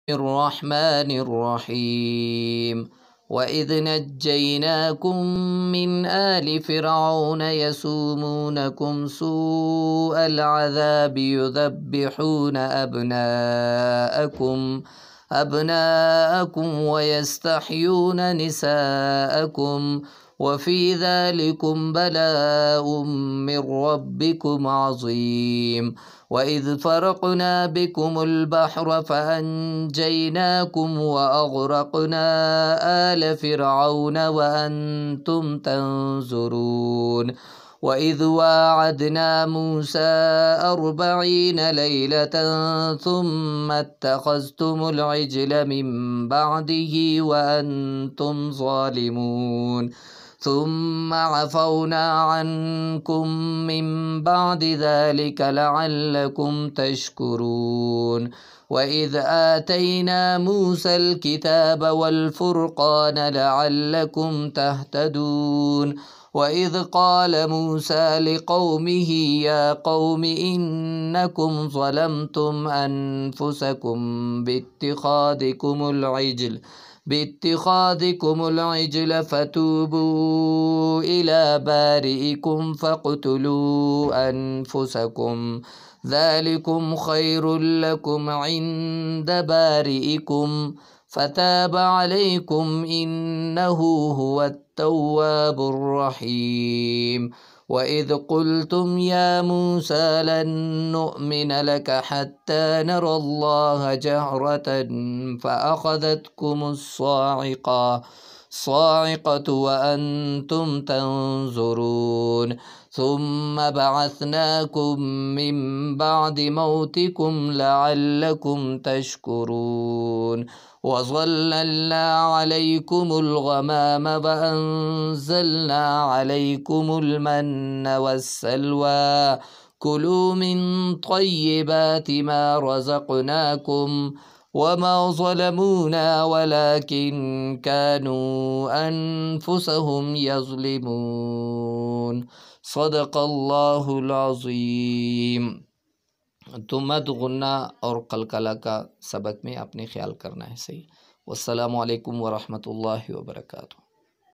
الرحمن الرحيم وإذ نجيناكم من آل فرعون يسومونكم سوء العذاب يذبحون أبناءكم ويستحيون نساءكم وفي ذلكم بلاء من ربكم عظيم وإذ فرقنا بكم البحر فأنجيناكم وأغرقنا آل فرعون وأنتم تنظرون وإذ واعدنا موسى 40 ليلة ثم اتخذتم العجل من بعده وأنتم ظالمون ثم عفونا عنكم من بعد ذلك لعلكم تشكرون وإذ آتينا موسى الكتاب والفرقان لعلكم تهتدون وإذ قال موسى لقومه يا قوم إنكم ظلمتم أنفسكم باتخاذكم العجل فتوبوا إلى بارئكم فاقتلوا أنفسكم ذلكم خير لكم عند بارئكم فتاب عليكم إنه هو التواب الرحيم وإذ قلتم يا موسى لن نؤمن لك حتى نرى الله جهرة فأخذتكم الصاعقة وأنتم تنظرون ثم بعثناكم من بعد موتكم لعلكم تشكرون وظللنا عليكم الغمام وأنزلنا عليكم المن والسلوى كلوا من طيبات ما رزقناكم وما ظلمونا ولكن كانوا أنفسهم يظلمون صدق اللہ العظیم۔ تو مد غنہ اور قلقلہ کا سبق میں اپنے خیال کرنا ہے صحیح۔ والسلام علیکم ورحمۃ اللہ وبرکاتہ۔